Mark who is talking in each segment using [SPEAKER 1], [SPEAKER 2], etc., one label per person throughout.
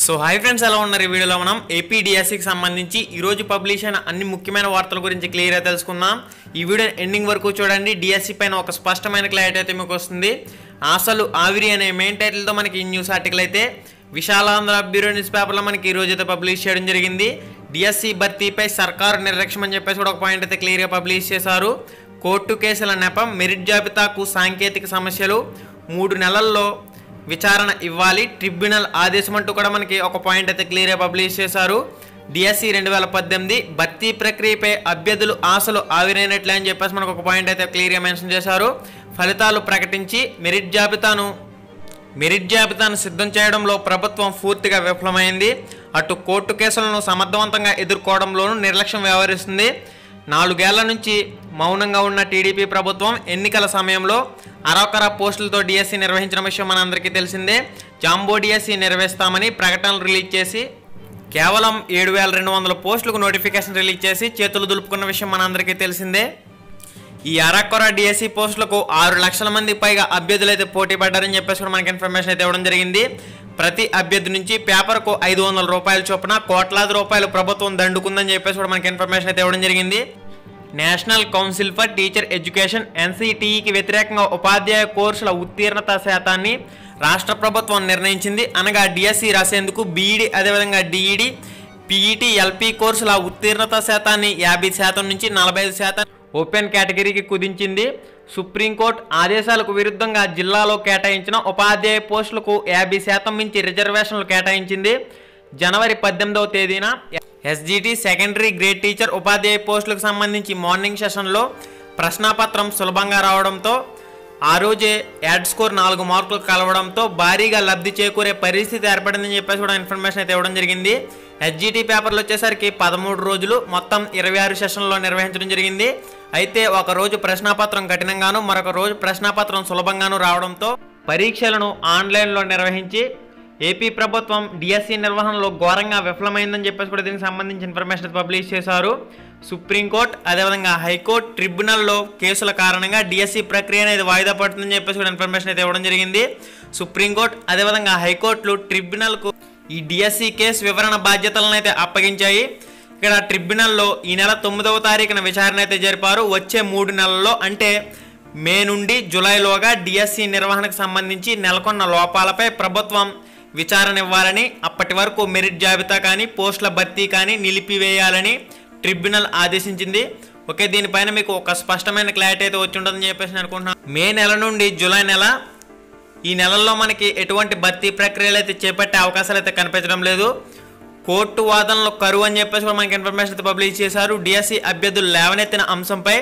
[SPEAKER 1] So hi friends, ఎలా ఉన్నారు? ఈ వీడియోలో మనం ఏపీ డిఎస్సికి సంబంధించి ఈరోజు పబ్లిష్ అయిన అన్ని ముఖ్యమైన వార్తల గురించి క్లియర్గా తెలుసుకుందాం. ఈ వీడియో ఎండింగ్ వరకు చూడండి. డిఎస్సి పైన ఒక స్పష్టమైన క్లారిటీ అయితే మీకు వస్తుంది. అసలు ఆవిరి అనే మెయిన్ టైటిల్తో మనకి ఈ న్యూస్ ఆర్టికల్ అయితే విశాలాంధ్ర బ్యూరో న్యూస్ పేపర్లో మనకి ఈరోజు అయితే పబ్లిష్ చేయడం జరిగింది. డిఎస్సి భర్తీపై సర్కారు నిర్లక్ష్యం అని చెప్పేసి కూడా ఒక పాయింట్ అయితే క్లియర్గా పబ్లిష్ చేశారు. కోర్టు కేసుల నెపం, మెరిట్ జాబితాకు సాంకేతిక సమస్యలు, 3 నెలల్లో విచారణ ఇవ్వాలి, ట్రిబ్యునల్ ఆదేశం అంటూ కూడా మనకి ఒక పాయింట్ అయితే క్లియర్గా పబ్లిష్ చేశారు. డిఎస్సి 2018 భర్తీ ప్రక్రియపై అభ్యర్థులు ఆశలు ఆవిరైనట్లే అని చెప్పేసి మనకు ఒక పాయింట్ అయితే క్లియర్గా మెన్షన్ చేశారు. ఫలితాలు ప్రకటించి మెరిట్ జాబితాను సిద్ధం చేయడంలో ప్రభుత్వం పూర్తిగా విఫలమైంది. అటు కోర్టు కేసులను సమర్థవంతంగా ఎదుర్కోవడంలోనూ నిర్లక్ష్యం వ్యవహరిస్తుంది. 4 ఏళ్ల నుంచి మౌనంగా ఉన్న టీడీపీ ప్రభుత్వం ఎన్నికల సమయంలో అరకొర పోస్టులతో డిఎస్సి నిర్వహించిన విషయం మనందరికీ తెలిసిందే. జాంబో డిఎస్సి నిర్వహిస్తామని ప్రకటనలు రిలీజ్ చేసి కేవలం 7,200 పోస్టులకు నోటిఫికేషన్ రిలీజ్ చేసి చేతులు దులుపుకున్న విషయం మనందరికీ తెలిసిందే. ఈ అరకొర డిఎస్సి పోస్టులకు 6 లక్షల మంది పైగా అభ్యర్థులు అయితే పోటీ పడ్డారని చెప్పేసి కూడా మనకి ఇన్ఫర్మేషన్ అయితే ఇవ్వడం జరిగింది. ప్రతి అభ్యర్థి నుంచి పేపర్కు 500 రూపాయల చొప్పున కోట్లాది రూపాయలు ప్రభుత్వం దండుకుందని చెప్పేసి కూడా మనకి ఇన్ఫర్మేషన్ అయితే ఇవ్వడం జరిగింది. National council for teacher education ఎన్సిటిఈకి వ్యతిరేకంగా ఉపాధ్యాయ కోర్సుల ఉత్తీర్ణత శాతాన్ని రాష్ట్ర ప్రభుత్వం నిర్ణయించింది. అనగా డిఎస్సి రాసేందుకు బీఈడి, అదేవిధంగా డిఈడి, పీఈటీ, ఎల్పీ కోర్సుల ఉత్తీర్ణత శాతాన్ని 50% నుంచి 45% ఓపెన్ కేటగిరీకి కుదించింది. సుప్రీంకోర్టు ఆదేశాలకు విరుద్ధంగా జిల్లాలో కేటాయించిన ఉపాధ్యాయ పోస్టులకు 50% మించి రిజర్వేషన్లు కేటాయించింది. జనవరి 18వ తేదీన ఎస్జిటి సెకండరీ గ్రేడ్ టీచర్ ఉపాధ్యాయ పోస్టులకు సంబంధించి మార్నింగ్ సెషన్లో ప్రశ్నాపత్రం సులభంగా రావడంతో ఆ రోజే యాడ్ స్కోర్ 4 మార్కులు కలవడంతో భారీగా లబ్ధి చేకూరే పరిస్థితి ఏర్పడిందని చెప్పేసి కూడా ఇన్ఫర్మేషన్ అయితే ఇవ్వడం జరిగింది. ఎస్జిటి పేపర్లు వచ్చేసరికి 13 రోజులు మొత్తం 26 సెషన్లో నిర్వహించడం జరిగింది. అయితే ఒక రోజు ప్రశ్నాపత్రం కఠినంగాను, మరొక రోజు ప్రశ్నాపత్రం సులభంగాను రావడంతో పరీక్షలను ఆన్లైన్లో నిర్వహించి ఏపీ ప్రభుత్వం డిఎస్సి నిర్వహణలో ఘోరంగా విఫలమైందని చెప్పేసి కూడా దీనికి సంబంధించి ఇన్ఫర్మేషన్ పబ్లిష్ చేశారు. సుప్రీంకోర్టు, అదేవిధంగా హైకోర్టు, ట్రిబ్యునల్లో కేసుల కారణంగా డిఎస్సి ప్రక్రియ అనేది వాయిదా పడుతుందని చెప్పేసి కూడా ఇన్ఫర్మేషన్ అయితే ఇవ్వడం జరిగింది. సుప్రీంకోర్టు, అదేవిధంగా హైకోర్టులు ట్రిబ్యునల్కు ఈ డిఎస్సి కేసు వివరణ బాధ్యతలను అయితే అప్పగించాయి. ఇక్కడ ట్రిబ్యునల్లో ఈ నెల 9వ తారీఖున విచారణ అయితే జరిపారు. వచ్చే 3 నెలల్లో అంటే మే నుండి జూలైలోగా డిఎస్సి నిర్వహణకు సంబంధించి నెలకొన్న లోపాలపై ప్రభుత్వం విచారణ ఇవ్వాలని, అప్పటి వరకు మెరిట్ జాబితా కానీ పోస్టుల భర్తీ కానీ నిలిపివేయాలని ట్రిబ్యునల్ ఆదేశించింది. ఓకే, దీనిపైన మీకు ఒక స్పష్టమైన క్లారిటీ అయితే వచ్చి ఉంటుందని చెప్పేసి నేను అనుకుంటున్నాను. మే నెల నుండి జూలై నెల, ఈ నెలల్లో మనకి ఎటువంటి భర్తీ ప్రక్రియలు అయితే చేపట్టే అవకాశాలు అయితే కనిపించడం లేదు. కోర్టు వాదనలు కరువు అని చెప్పేసి కూడా మనకి ఇన్ఫర్మేషన్ అయితే పబ్లిష్ చేశారు. డిఎస్సి అభ్యర్థులు లేవనెత్తిన అంశంపై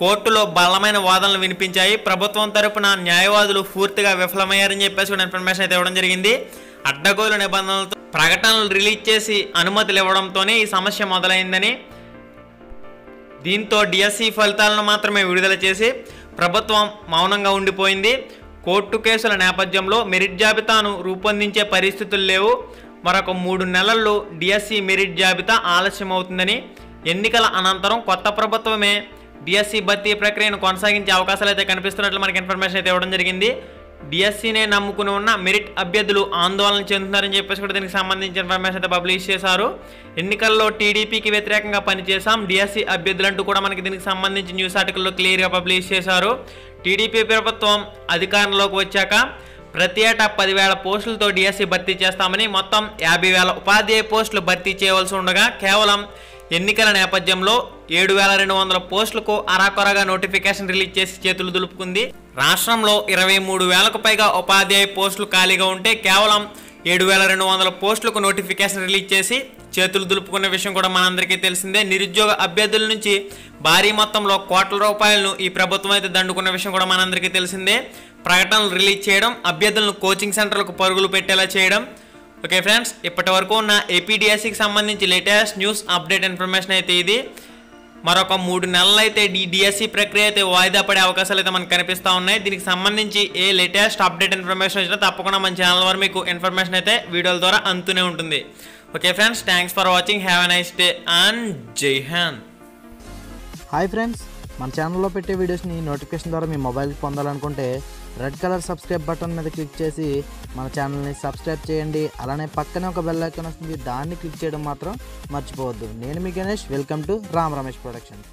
[SPEAKER 1] కోర్టులో బలమైన వాదనలు వినిపించాయి. ప్రభుత్వం తరపున న్యాయవాదులు పూర్తిగా విఫలమయ్యారని చెప్పేసి కూడా ఇన్ఫర్మేషన్ అయితే ఇవ్వడం జరిగింది. అడ్డగోలు నిబంధనలతో ప్రకటనలు రిలీజ్ చేసి అనుమతులు ఇవ్వడంతోనే ఈ సమస్య మొదలైందని, దీంతో డిఎస్సి ఫలితాలను మాత్రమే విడుదల చేసి ప్రభుత్వం మౌనంగా ఉండిపోయింది. కోర్టు కేసుల నేపథ్యంలో మెరిట్ జాబితాను రూపొందించే పరిస్థితులు లేవు. మరొక 3 నెలల్లో డిఎస్సి మెరిట్ జాబితా ఆలస్యం అవుతుందని, ఎన్నికల అనంతరం కొత్త ప్రభుత్వమే డిఎస్సి భర్తీ ప్రక్రియను కొనసాగించే అవకాశాలు అయితే కనిపిస్తున్నట్లు మనకి ఇన్ఫర్మేషన్ అయితే ఇవ్వడం జరిగింది. డిఎస్సినే నమ్ముకుని ఉన్న మెరిట్ అభ్యర్థులు ఆందోళన చెందుతున్నారని చెప్పేసి కూడా దీనికి సంబంధించిన ఇన్ఫర్మేషన్ అయితే పబ్లిష్ చేశారు. ఎన్నికల్లో టీడీపీకి వ్యతిరేకంగా పనిచేశాం డిఎస్సి అభ్యర్థులంటూ కూడా మనకి దీనికి సంబంధించి న్యూస్ ఆర్టికల్లో క్లియర్గా పబ్లిష్ చేశారు. టీడీపీ ప్రభుత్వం అధికారంలోకి వచ్చాక ప్రతి ఏటా 10,000 పోస్టులతో డిఎస్సి భర్తీ చేస్తామని, మొత్తం 50,000 ఉపాధ్యాయ పోస్టులు భర్తీ చేయవలసి ఉండగా కేవలం ఎన్నికల నేపథ్యంలో 7,200 పోస్టులకు అరాకొరగా నోటిఫికేషన్ రిలీజ్ చేసి చేతులు దులుపుకుంది. రాష్ట్రంలో 23,000కు పైగా ఉపాధ్యాయ పోస్టులు ఖాళీగా ఉంటే కేవలం 7,200 పోస్టులకు నోటిఫికేషన్ రిలీజ్ చేసి చేతులు దులుపుకున్న విషయం కూడా మనందరికీ తెలిసిందే. నిరుద్యోగ అభ్యర్థుల నుంచి భారీ మొత్తంలో కోట్ల రూపాయలను ఈ ప్రభుత్వం అయితే దండుకున్న విషయం కూడా మనందరికీ తెలిసిందే. ప్రకటనలు రిలీజ్ చేయడం, అభ్యర్థులను కోచింగ్ సెంటర్లకు పరుగులు పెట్టేలా చేయడం. ఓకే ఫ్రెండ్స్, ఇప్పటి వరకు ఉన్న ఏపీ డిఎస్సికి సంబంధించి లేటెస్ట్ న్యూస్ అప్డేట్ ఇన్ఫర్మేషన్ అయితే ఇది. మరొక 3 నెలలు అయితే డిఎస్సి ప్రక్రియ అయితే వాయిదా పడే అవకాశాలు అయితే మనకు కనిపిస్తూ ఉన్నాయి. దీనికి సంబంధించి ఏ లేటెస్ట్ అప్డేట్ ఇన్ఫర్మేషన్ వచ్చినా తప్పకుండా మన ఛానల్ వరకు మీకు ఇన్ఫర్మేషన్ అయితే వీడియోల ద్వారా అందుతూనే ఉంటుంది. Okay friends, thanks for watching. Have a nice day and జై హింద్.
[SPEAKER 2] హాయ్ ఫ్రెండ్స్, మన ఛానల్లో పెట్టే వీడియోస్ని నోటిఫికేషన్ ద్వారా మీ మొబైల్కి పొందాలనుకుంటే రెడ్ కలర్ సబ్స్క్రైబ్ బటన్ మీద క్లిక్ చేసి మన ఛానల్ని సబ్స్క్రైబ్ చేయండి. అలానే పక్కనే ఒక బెల్ ఐకాన్ వస్తుంది, దాన్ని క్లిక్ చేయడం మాత్రం మర్చిపోవద్దు. నేను మీ Ganesh, welcome to Ram Ramesh productions.